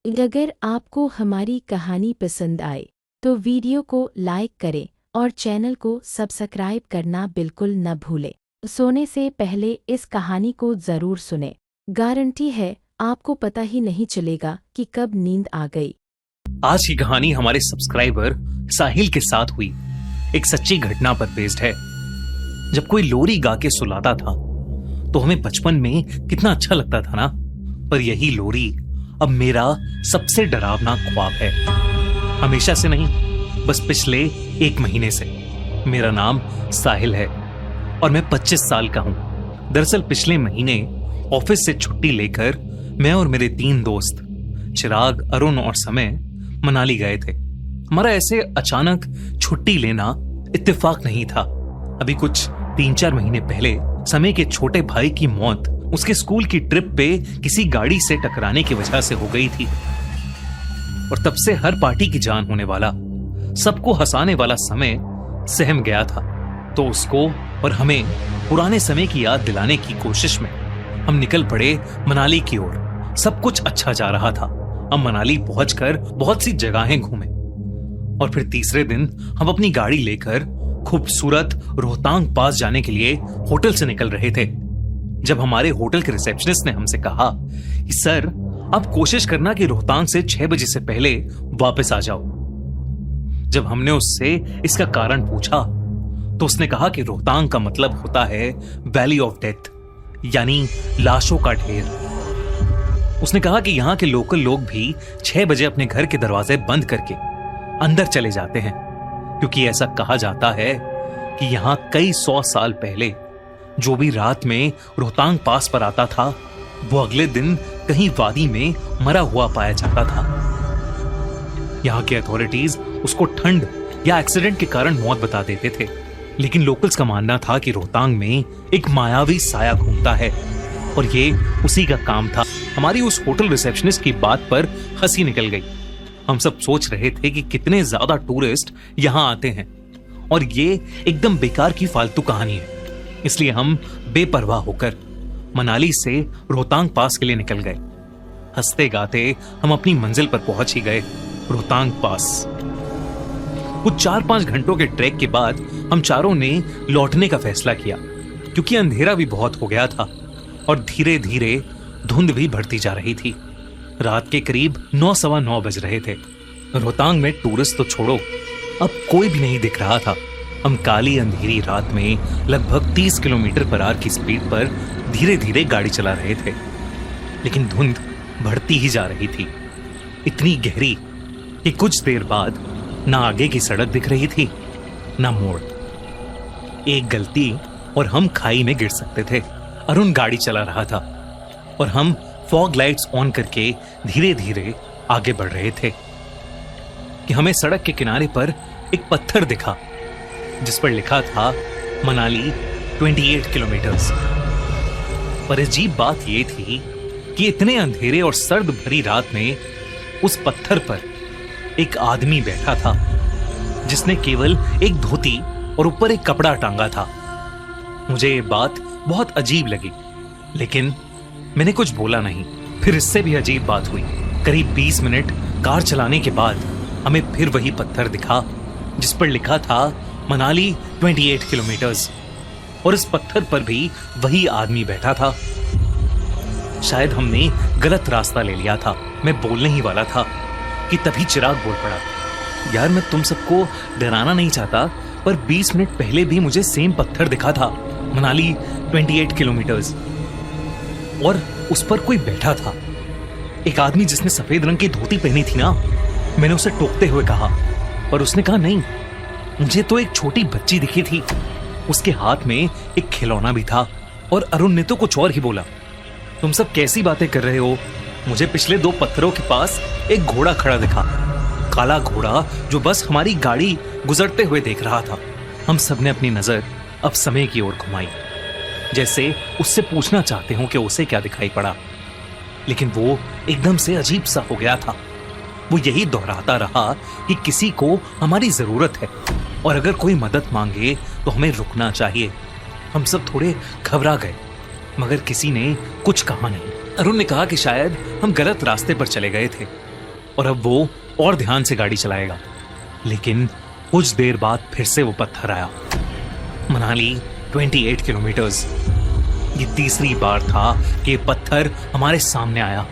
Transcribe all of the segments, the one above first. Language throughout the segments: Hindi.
अगर आपको हमारी कहानी पसंद आए तो वीडियो को लाइक करें और चैनल को सब्सक्राइब करना बिल्कुल न भूलें। सोने से पहले इस कहानी को ज़रूर सुनें। गारंटी है आपको पता ही नहीं चलेगा कि कब नींद आ गई। आज की कहानी हमारे सब्सक्राइबर साहिल के साथ हुई एक सच्ची घटना पर बेस्ड है। जब कोई लोरी गा के सुलाता था तो हमें बचपन में कितना अच्छा लगता था ना, पर यही लोरी अब मेरा सबसे डरावना ख्वाब है। हमेशा से नहीं, बस पिछले 1 महीने से। मेरा नाम साहिल है और मैं 25 साल का हूं। दरअसल पिछले महीने ऑफिस से छुट्टी लेकर मैं और मेरे 3 दोस्त चिराग, अरुण और समय मनाली गए थे। हमारा ऐसे अचानक छुट्टी लेना इत्तेफाक नहीं था। अभी कुछ 3-4 महीने पहले समय के छोटे भाई की मौत उसके स्कूल की ट्रिप पे किसी गाड़ी से टकराने की वजह से हो गई थी और तब से हर पार्टी की जान होने वाला, सबको हंसाने वाला समय सहम गया था। तो उसको और हमें पुराने समय की याद दिलाने की कोशिश में हम निकल पड़े मनाली की ओर। सब कुछ अच्छा जा रहा था। हम मनाली पहुंचकर बहुत सी जगहें घूमे और फिर तीसरे दिन हम अपनी गाड़ी लेकर खूबसूरत रोहतांग पास जाने के लिए होटल से निकल रहे थे, जब हमारे होटल के रिसेप्शनिस्ट ने हमसे कहा कि सर, आप कोशिश करना कि रोहतांग से 6 बजे से पहले वापस आ जाओ। जब हमने उससे इसका कारण पूछा तो उसने कहा कि रोहतांग का मतलब होता है वैली ऑफ डेथ, यानी लाशों का ढेर। उसने कहा कि यहाँ के लोकल लोग भी 6 बजे अपने घर के दरवाजे बंद करके अंदर चले जाते हैं, क्योंकि ऐसा कहा जाता है कि यहाँ कई 100 साल पहले जो भी रात में रोहतांग पास पर आता था वो अगले दिन कहीं वादी में मरा हुआ पाया जाता था। यहाँ के अथॉरिटीज उसको ठंड या एक्सीडेंट के कारण मौत बता देते थे, लेकिन लोकल्स का मानना था कि रोहतांग में एक मायावी साया घूमता है और ये उसी का काम था। हमारी उस होटल रिसेप्शनिस्ट की बात पर हंसी निकल गई। हम सब सोच रहे थे कि कितने ज्यादा टूरिस्ट यहाँ आते हैं और ये एकदम बेकार की फालतू कहानी है। इसलिए हम बेपरवाह होकर मनाली से रोहतांग पास के लिए निकल गए। हंसते गाते हम अपनी मंजिल पर पहुंच ही गए, रोहतांग पास। कुछ 4-5 घंटों के ट्रैक के बाद हम चारों ने लौटने का फैसला किया, क्योंकि अंधेरा भी बहुत हो गया था और धीरे धीरे धुंध भी बढ़ती जा रही थी। रात के करीब 9-9:15 बज रहे थे। रोहतांग में टूरिस्ट तो छोड़ो, अब कोई भी नहीं दिख रहा था। हम काली अंधेरी रात में लगभग 30 किलोमीटर पर आवर की स्पीड पर धीरे धीरे गाड़ी चला रहे थे, लेकिन धुंध बढ़ती ही जा रही थी, इतनी गहरी कि कुछ देर बाद ना आगे की सड़क दिख रही थी ना मोड़। एक गलती और हम खाई में गिर सकते थे। अरुण गाड़ी चला रहा था और हम फॉग लाइट्स ऑन करके धीरे धीरे आगे बढ़ रहे थे कि हमें सड़क के किनारे पर एक पत्थर दिखा जिस पर लिखा था मनाली 28 किलोमीटर्स। पर अजीब बात यह थी कि इतने अंधेरे और सर्द भरी रात में उस पत्थर पर एक आदमी बैठा था जिसने केवल एक धोती और ऊपर एक कपड़ा टांगा था। मुझे ये बात बहुत अजीब लगी, लेकिन मैंने कुछ बोला नहीं। फिर इससे भी अजीब बात हुई। करीब 20 मिनट कार चलाने के बाद हमें फिर वही पत्थर दिखा जिस पर लिखा था मनाली 28 किलोमीटर्स, और इस पत्थर पर भी वही आदमी बैठा था। शायद हमने गलत रास्ता ले लिया था। मैं बोलने ही वाला था कि तभी चिराग बोल पड़ा, यार मैं तुम सबको डराना नहीं चाहता, पर 20 मिनट पहले भी मुझे सेम पत्थर दिखा था, मनाली 28 किलोमीटर्स, और उस पर कोई बैठा था, एक आदमी जिसने सफेद रंग की धोती पहनी थी ना। मैंने उसे टोकते हुए कहा, पर उसने कहा नहीं, मुझे तो एक छोटी बच्ची दिखी थी, उसके हाथ में एक खिलौना भी था। और अरुण ने तो कुछ और ही बोला, तुम सब कैसी बातें कर रहे हो, मुझे पिछले 2 पत्थरों के पास एक घोड़ा खड़ा दिखा, काला घोड़ा जो बस हमारी गाड़ी गुजरते हुए देख रहा था। हम सब ने अपनी नजर अब समय की ओर घुमाई, जैसे उससे पूछना चाहते हो कि उसे क्या दिखाई पड़ा, लेकिन वो एकदम से अजीब सा हो गया था। वो यही दोहराता रहा कि किसी को हमारी जरूरत है और अगर कोई मदद मांगे तो हमें रुकना चाहिए। हम सब थोड़े घबरा गए, मगर किसी ने कुछ कहा नहीं। अरुण ने कहा कि शायद हम गलत रास्ते पर चले गए थे और अब वो और ध्यान से गाड़ी चलाएगा। लेकिन कुछ देर बाद फिर से वो पत्थर आया। मनाली 28 किलोमीटर्स। ये तीसरी बार था कि पत्थर हमारे सामने आया,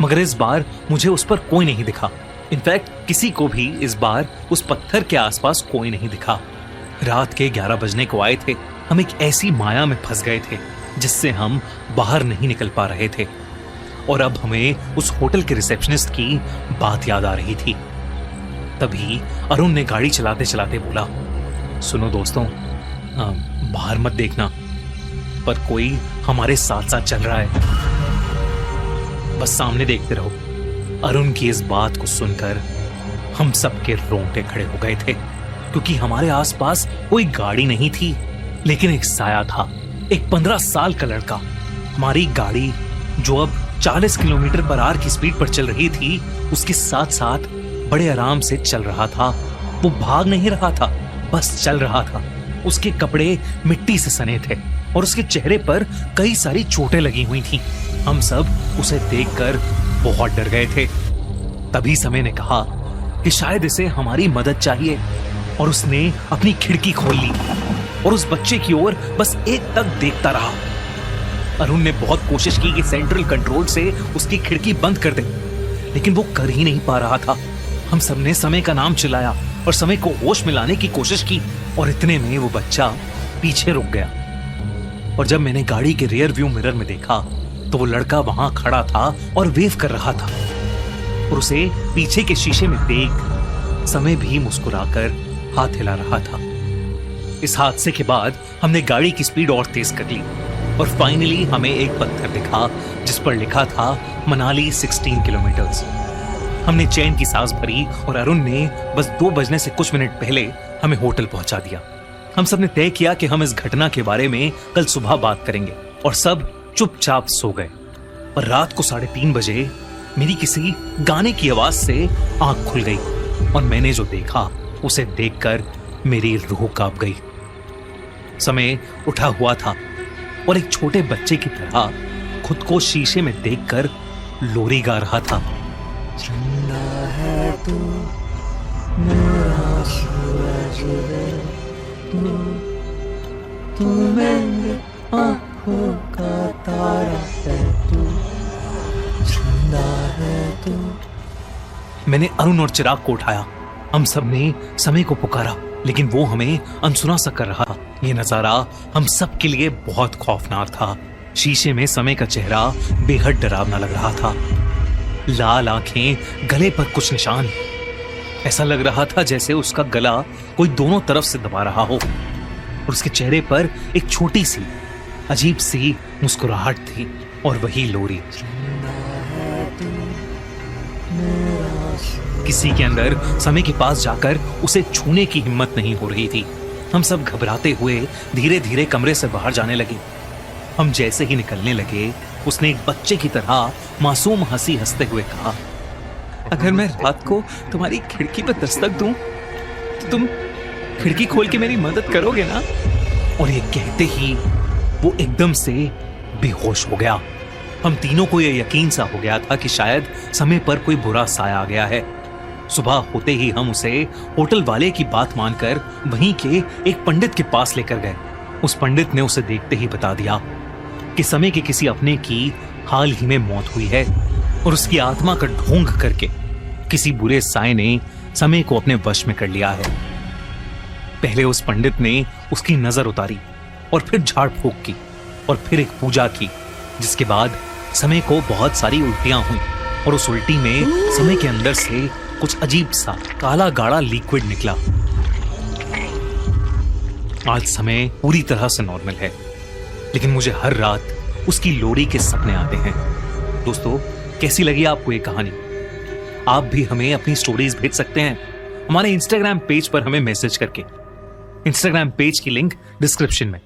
मगर इस बार मुझे उस पर कोई नहीं दिखा। इनफैक्ट किसी को भी इस बार उस पत्थर के आसपास कोई नहीं दिखा। रात के 11 बजने को आए थे। हम एक ऐसी माया में फंस गए थे जिससे हम बाहर नहीं निकल पा रहे थे। और अब हमें उस होटल के रिसेप्शनिस्ट की बात याद आ रही थी। तभी अरुण ने गाड़ी चलाते चलाते बोला, सुनो दोस्तों, बाहर मत देखना, पर कोई हमारे साथ साथ चल रहा है, बस सामने देखते रहो। अरुण की इस बात को सुनकर हम सबके रोंगटे खड़े हो गए थे, क्योंकि हमारे आसपास कोई गाड़ी नहीं थी, लेकिन एक साया था। एक 15 साल का लड़का हमारी गाड़ी जो अब 40 किलोमीटर पर आवर की स्पीड पर चल रही थी, उसके साथ साथ बड़े आराम से चल रहा था। वो भाग नहीं रहा था, बस चल रहा था। उसके कपड़े मिट्टी से सने थे और उसके चेहरे पर कई सारी चोटें लगी हुई थीं। हम सब उसे देखकर बहुत डर गए थे। तभी समय ने कहा कि शायद इसे हमारी मदद चाहिए, और उसने अपनी खिड़की खोल ली और उस बच्चे की ओर बस एक तक देखता रहा। अरुण ने बहुत कोशिश की कि सेंट्रल कंट्रोल से उसकी खिड़की बंद कर दे, लेकिन वो कर ही नहीं पा रहा था। हम सबने समय का नाम चिल्लाया और समय को होश में लाने की कोशिश की, और इतने में वो बच्चा पीछे रुक गया। और जब मैंने गाड़ी के रियर व्यू मिरर में देखा तो वो लड़का वहां खड़ा था और वेव कर रहा था, और उसे पीछे के शीशे में देख समय भी मुस्कुराकर हाथ हिला रहा था। इस हादसे के बाद हमने गाड़ी की स्पीड और तेज कर ली, और फाइनली हमें एक पत्थर दिखा जिस पर लिखा था मनाली 16 किलोमीटर्स। हमने चैन की सांस भरी और अरुण ने बस 2 बजने से कुछ मिनट पहले हमें होटल पहुंचा दिया। हम सब ने तय किया कि हम इस घटना के बारे में कल सुबह बात करेंगे, और सब चुपचाप सो गए। और रात को 3:30 बजे मेरी किसी गाने की आवाज से आंख खुल गई, और मैंने जो देखा उसे देखकर मेरी रूह कांप गई। समय उठा हुआ था और एक छोटे बच्चे की तरह खुद को शीशे में देखकर लोरी गा रहा था। चंदा है तू मेरा सूरज है, तू मेरी आँखों का तारा है, तू चंदा है तू। मैंने अरुण और चिराग को उठाया। हम सब ने समय को पुकारा, लेकिन वो हमें अनसुना सा कर रहा था। ये नजारा हम सब के लिए बहुत खौफनाक था। शीशे में समय का चेहरा बेहद डरावना लग रहा था। लाल आंखें, गले पर कुछ निशान। ऐसा लग रहा था जैसे उसका गला कोई दोनों तरफ से दबा रहा हो, और उसके चेहरे पर एक छोटी सी अजीब सी मुस्कुराहट थी, और वही लोरी। किसी के अंदर समय के पास जाकर उसे छूने की हिम्मत नहीं हो रही थी। हम सब घबराते हुए धीरे धीरे कमरे से बाहर जाने लगे। हम जैसे ही निकलने लगे, उसने एक बच्चे की तरह मासूम हंसी हंसते हुए कहा, अगर मैं रात को तुम्हारी खिड़की पर दस्तक दूं तो तुम खिड़की खोल के मेरी मदद करोगे ना? और ये कहते ही वो एकदम से बेहोश हो गया। हम तीनों को यह यकीन सा हो गया था कि शायद समय पर कोई बुरा साया आ गया है। सुबह होते ही हम उसे होटल वाले की बात मानकर वहीं के एक पंडित के पास लेकर गए। उस पंडित ने उसे देखते ही बता दिया कि समय के किसी अपने की हाल ही में मौत हुई है, और उसकी आत्मा का ढोंग करके किसी बुरे साए ने समय को अपने वश में कर लिया है। पहले उस पंडित ने उसकी नजर उतारी, और फिर झाड़ फूंक की, और फिर एक पूजा की, जिसके बाद समय को बहुत सारी उल्टियां हुई, और उस उल्टी में समय के अंदर से कुछ अजीब सा काला गाढ़ा लिक्विड निकला। आज समय पूरी तरह से नॉर्मल है, लेकिन मुझे हर रात उसकी लोरी के सपने आते हैं। दोस्तों, कैसी लगी आपको ये कहानी? आप भी हमें अपनी स्टोरीज भेज सकते हैं हमारे इंस्टाग्राम पेज पर हमें मैसेज करके। इंस्टाग्राम पेज की लिंक डिस्क्रिप्शन में।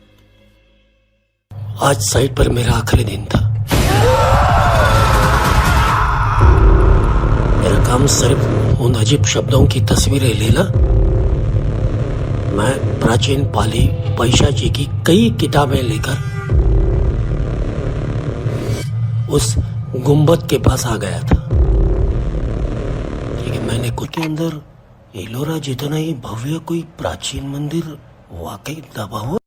आज साइट पर मेरा आखिरी दिन था। मेरा काम सिर्फ उन अजीब शब्दों की तस्वीरें लेना। मैं प्राचीन पाली पैशाची की कई किताबें लेकर उस गुंबद के पास आ गया था। मैंने कुछ के अंदर एलोरा जितना ही भव्य कोई प्राचीन मंदिर वाकई दबा हुआ